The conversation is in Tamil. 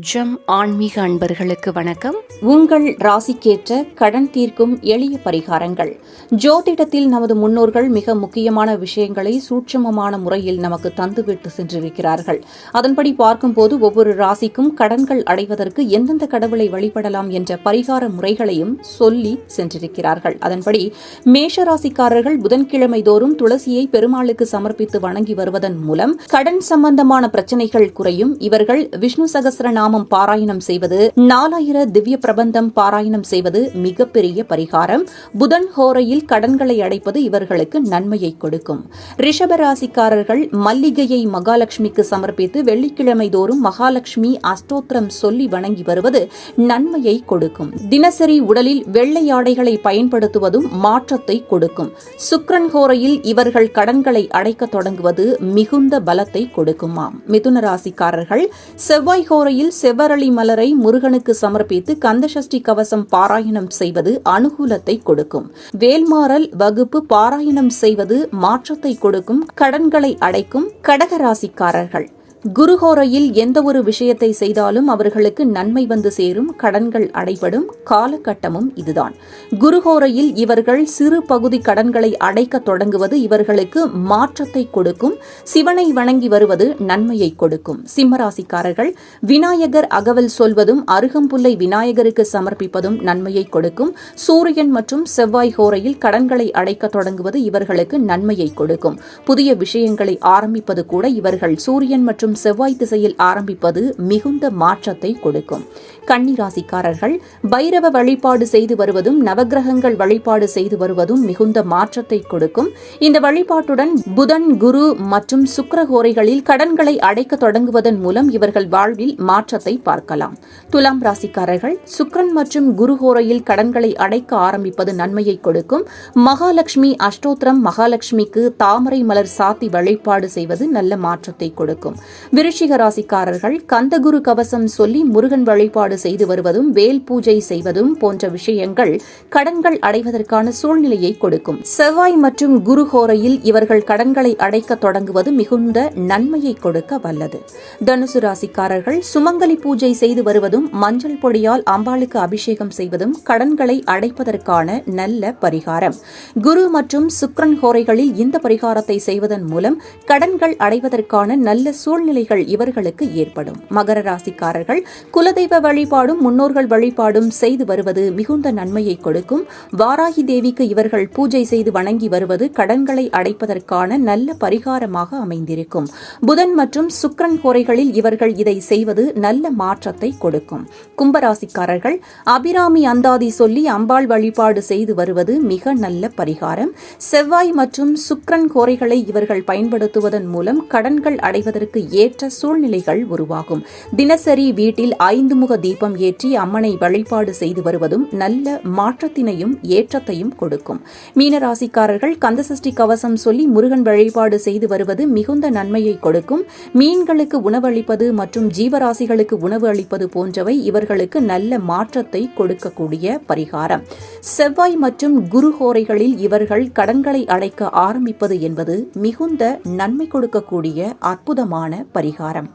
ஜம் ஆன்மீக அன்பர்களுக்கு வணக்கம். உங்கள் ராசிக்கேற்ற கடன் தீர்க்கும் எளிய பரிகாரங்கள். ஜோதிடத்தில் நமது முன்னோர்கள் மிக முக்கியமான விஷயங்களை சூட்சமமான முறையில் நமக்கு தந்துவிட்டு சென்றிருக்கிறார்கள். அதன்படி பார்க்கும்போது ஒவ்வொரு ராசிக்கும் கடன்கள் அடைவதற்கு எந்தெந்த கடவுளை வழிபடலாம் என்ற பரிகார முறைகளையும் சொல்லி சென்றிருக்கிறார்கள். அதன்படி மேஷ ராசிக்காரர்கள் புதன்கிழமை தோறும் துளசியை பெருமாளுக்கு சமர்ப்பித்து வணங்கி வருவதன் மூலம் கடன் சம்பந்தமான பிரச்சினைகள் குறையும். இவர்கள் விஷ்ணு சகஸ்ர நாமம் பாராயணம் செய்வது, 4000 திவ்ய பிரபந்தம் பாராயணம் செய்வது மிகப்பெரிய பரிகாரம். புதன் ஹோரையில் கடன்களை அடைப்பது இவர்களுக்கு நன்மையை கொடுக்கும். ரிஷபராசிக்காரர்கள் மல்லிகையை மகாலட்சுமிக்கு சமர்ப்பித்து வெள்ளிக்கிழமை தோறும் மகாலட்சுமி அஷ்டோத்திரம் சொல்லி வணங்கி வருவது நன்மையை கொடுக்கும். தினசரி உடலில் வெள்ளை ஆடைகளை பயன்படுத்துவதும் மாற்றத்தை கொடுக்கும். சுக்கிரன் ஹோரையில் இவர்கள் கடன்களை அடைக்க தொடங்குவது மிகுந்த பலத்தை கொடுக்குமாம். மிதுன ராசிக்காரர்கள் செவ்வாய் ஹோரையில் செவ்வரளி மலரை முருகனுக்கு சமர்ப்பித்து கந்தசஷ்டி கவசம் பாராயணம் செய்வது அனுகூலத்தை கொடுக்கும். வேல்மாறல் வகுப்பு பாராயணம் செய்வது மாற்றத்தை கொடுக்கும், கடன்களை அடைக்கும். கடகராசிக்காரர்கள் குருஹோரையில் எந்த ஒரு விஷயத்தை செய்தாலும் அவர்களுக்கு நன்மை வந்து சேரும், கடன்கள் அடைபடும் காலகட்டமும் இதுதான். குருஹோரையில் இவர்கள் சிறு பகுதி கடன்களை அடைக்க தொடங்குவது இவர்களுக்கு மாற்றத்தை கொடுக்கும். சிவனை வணங்கி வருவது நன்மையை கொடுக்கும். சிம்மராசிக்காரர்கள் விநாயகர் அகவல் சொல்வதும் அருகம்புல்லை விநாயகருக்கு சமர்ப்பிப்பதும் நன்மையை கொடுக்கும். சூரியன் மற்றும் செவ்வாய் ஹோரையில் கடன்களை அடைக்க தொடங்குவது இவர்களுக்கு நன்மையை கொடுக்கும். புதிய விஷயங்களை ஆரம்பிப்பது கூட இவர்கள் சூரியன் மற்றும் செவ்வாய் திசையில் ஆரம்பிப்பது மிகுந்த மாற்றத்தை கொடுக்கும். கன்னிராசிக்காரர்கள் பைரவ வழிபாடு செய்து வருவதும் நவகிரகங்கள் வழிபாடு செய்து வருவதும் மிகுந்த மாற்றத்தை கொடுக்கும். இந்த வழிபாட்டுடன் புதன், குரு மற்றும் சுக்கிர ஹோரைகளில் கடன்களை அடைக்க தொடங்குவதன் மூலம் இவர்கள் வாழ்வில் மாற்றத்தை பார்க்கலாம். துலாம் ராசிக்காரர்கள் சுக்கிரன் மற்றும் குரு ஹோரையில் கடன்களை அடைக்க ஆரம்பிப்பது நன்மையை கொடுக்கும். மகாலட்சுமி அஷ்டோத்திரம் மகாலட்சுமிக்கு தாமரை மலர் சாத்தி வழிபாடு செய்வது நல்ல மாற்றத்தை கொடுக்கும். விருச்சிக ராசிக்காரர்கள் கந்தகுரு கவசம் சொல்லி முருகன் வழிபாடு செய்து வருவதும் வேல் பூஜை செய்வதும் போன்ற விஷயங்கள் கடன்கள் அடைவதற்கான சூழ்நிலையை கொடுக்கும். செவ்வாய் மற்றும் குரு ஹோரையில் இவர்கள் கடன்களை அடைக்க தொடங்குவது மிகுந்த நன்மையை கொடுக்க வல்லது. தனுசு ராசிக்காரர்கள் சுமங்கலி பூஜை செய்து வருவதும் மஞ்சள் பொடியால் அம்பாளுக்கு அபிஷேகம் செய்வதும் கடன்களை அடைப்பதற்கான நல்ல பரிகாரம். குரு மற்றும் சுக்கிரன் ஹோரைகளில் இந்த பரிகாரத்தை செய்வதன் மூலம் கடன்கள் அடைவதற்கான நல்ல சூழ்நிலைகள் இவர்களுக்கு ஏற்படும். மகர ராசிக்காரர்கள் குலதெய்வ வழிபாடும் முன்னோர்கள் வழிபாடும் செய்து வருவது மிகுந்த நன்மையை கொடுக்கும். வாராகி தேவிக்கு இவர்கள் பூஜை செய்து வணங்கி வருவது கடன்களை அடைப்பதற்கான நல்ல பரிகாரமாக அமைந்திருக்கும். புதன் மற்றும் சுக்கிரன் ஹோரைகளில் இவர்கள் இதை செய்வது நல்ல மாற்றத்தை கொடுக்கும். கும்பராசிக்காரர்கள் அபிராமி அந்தாதி சொல்லி அம்பாள் வழிபாடு செய்து வருவது மிக நல்ல பரிகாரம். செவ்வாய் மற்றும் சுக்கிரன் ஹோரைகளை இவர்கள் பயன்படுத்துவதன் மூலம் கடன்கள் அடைவதற்கு ஏற்ற சூழ்நிலைகள் உருவாகும். தினசரி வீட்டில் 5 முக தீபம் ஏற்றி அம்மனை வழிபாடு செய்து வருவதும் நல்ல மாற்றத்தினையும் ஏற்றத்தையும் கொடுக்கும். மீனராசிக்காரர்கள் கந்தசஷ்டி கவசம் சொல்லி முருகன் வழிபாடு செய்து வருவது மிகுந்த நன்மையை கொடுக்கும். மீன்களுக்கு உணவளிப்பது மற்றும் ஜீவராசிகளுக்கு உணவு அளிப்பது போன்றவை இவர்களுக்கு நல்ல மாற்றத்தை கொடுக்கக்கூடிய பரிகாரம். செவ்வாய் மற்றும் குரு ஹோரைகளில் இவர்கள் கடன்களை அடைக்க ஆரம்பிப்பது என்பது மிகுந்த நன்மை கொடுக்கக்கூடிய அற்புதமான பரிகாரம்.